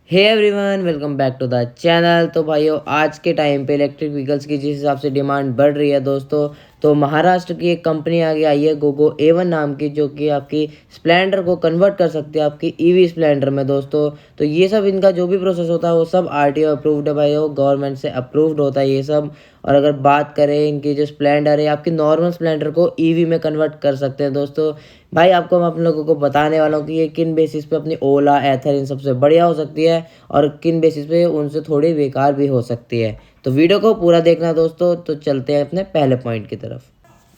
Hey everyone, welcome back to the channel. तो भाइयों, आज के टाइम पे इलेक्ट्रिक व्हीकल्स की जिस हिसाब से डिमांड बढ़ रही है दोस्तों, तो महाराष्ट्र की एक कंपनी आगे आई है गोगो A1 नाम की, जो कि आपकी स्प्लेंडर को कन्वर्ट कर सकती है आपकी ईवी स्प्लेंडर में दोस्तों। तो ये सब इनका जो भी प्रोसेस होता है वो सब आरटीओ अप्रूव्ड है भाइयों, गवर्नमेंट से अप्रूव्ड होता है ये सब। और अगर बात करें इनकी जो स्प्लेंडर है, आपकी नॉर्मल स्प्लेंडर को ईवी में कन्वर्ट कर सकते हैं दोस्तों। भाई आपको मैं आप लोगों को बताने वाला हूँ कि ये किन बेसिस पे अपनी ओला एथर इन सबसे बढ़िया हो सकती है और किन बेसिस पे उनसे थोड़ी बेकार भी हो सकती है। तो वीडियो को पूरा देखना दोस्तों। तो चलते हैं अपने पहले पॉइंट की तरफ।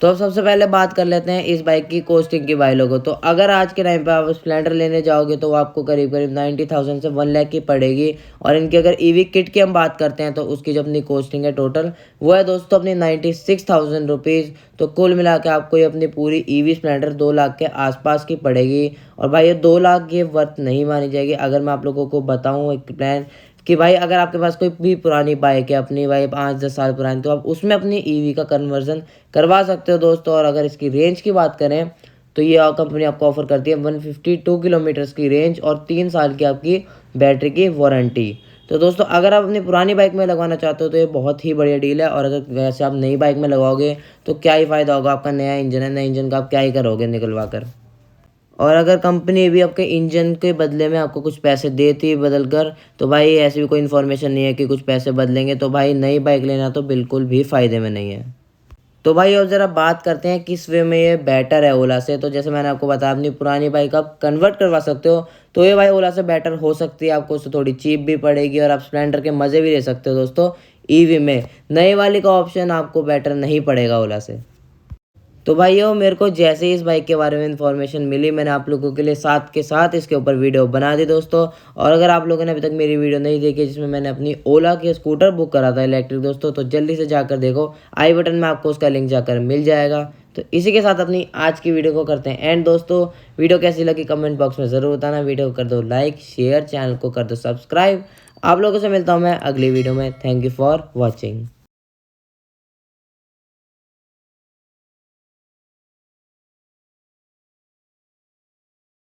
तो अब सबसे पहले बात कर लेते हैं इस बाइक की कॉस्टिंग की भाई लोगों। तो अगर आज के टाइम पे आप स्प्लेंडर लेने जाओगे तो आपको करीब करीब 90,000 से 1 लाख की पड़ेगी। और इनकी अगर ईवी किट की हम बात करते हैं तो उसकी जो अपनी कॉस्टिंग है टोटल, वो है दोस्तों अपनी 96,000 रुपीज़। तो कुल मिला के आपको ये अपनी पूरी ईवी स्प्लेंडर 2 लाख के आसपास की पड़ेगी। और भाई ये 2 लाख ये वर्थ नहीं मानी जाएगी। अगर मैं आप लोगों को बताऊँ एक प्लान कि भाई अगर आपके पास कोई भी पुरानी बाइक है अपनी, भाई 5-10 साल पुरानी, तो आप उसमें अपनी ईवी का कन्वर्जन करवा सकते हो दोस्तों। और अगर इसकी रेंज की बात करें तो ये कंपनी आपको ऑफर करती है 152 किलोमीटर्स की रेंज और 3 साल की आपकी बैटरी की वारंटी। तो दोस्तों अगर आप अपनी पुरानी बाइक में लगवाना चाहते हो तो ये बहुत ही बढ़िया डील है। और अगर वैसे आप नई बाइक में लगवाओगे तो क्या ही फ़ायदा होगा, आपका नया इंजन है, नए इंजन का आप क्या ही करोगे निकलवा कर। और अगर कंपनी भी आपके इंजन के बदले में आपको कुछ पैसे देती है बदल कर, तो भाई ऐसी भी कोई इन्फॉर्मेशन नहीं है कि कुछ पैसे बदलेंगे। तो भाई नई बाइक लेना तो बिल्कुल भी फ़ायदे में नहीं है। तो भाई और ज़रा बात करते हैं किस वे में ये बेटर है ओला से। तो जैसे मैंने आपको बताया, अपनी पुरानी बाइक आप कन्वर्ट करवा सकते हो, तो ये भाई ओला से बेटर हो सकती है। आपको उससे थोड़ी चीप भी पड़ेगी और आप स्प्लेंडर के मज़े भी ले सकते हो दोस्तों ईवी में। नई वाली का ऑप्शन आपको बेटर नहीं पड़ेगा ओला से। तो भाइयों, मेरे को जैसे ही इस बाइक के बारे में इन्फॉर्मेशन मिली, मैंने आप लोगों के लिए साथ के साथ इसके ऊपर वीडियो बना दी दोस्तों। और अगर आप लोगों ने अभी तक मेरी वीडियो नहीं देखी जिसमें मैंने अपनी ओला की स्कूटर बुक करा था इलेक्ट्रिक दोस्तों, तो जल्दी से जाकर देखो, आई बटन में आपको उसका लिंक जाकर मिल जाएगा। तो इसी के साथ अपनी आज की वीडियो को करते हैं एंड दोस्तों। वीडियो कैसी लगी कमेंट बॉक्स में ज़रूर बताना। वीडियो को कर दो लाइक, शेयर, चैनल को कर दो सब्सक्राइब। आप लोगों से मिलता हूँ मैं अगली वीडियो में। Thank you for watching.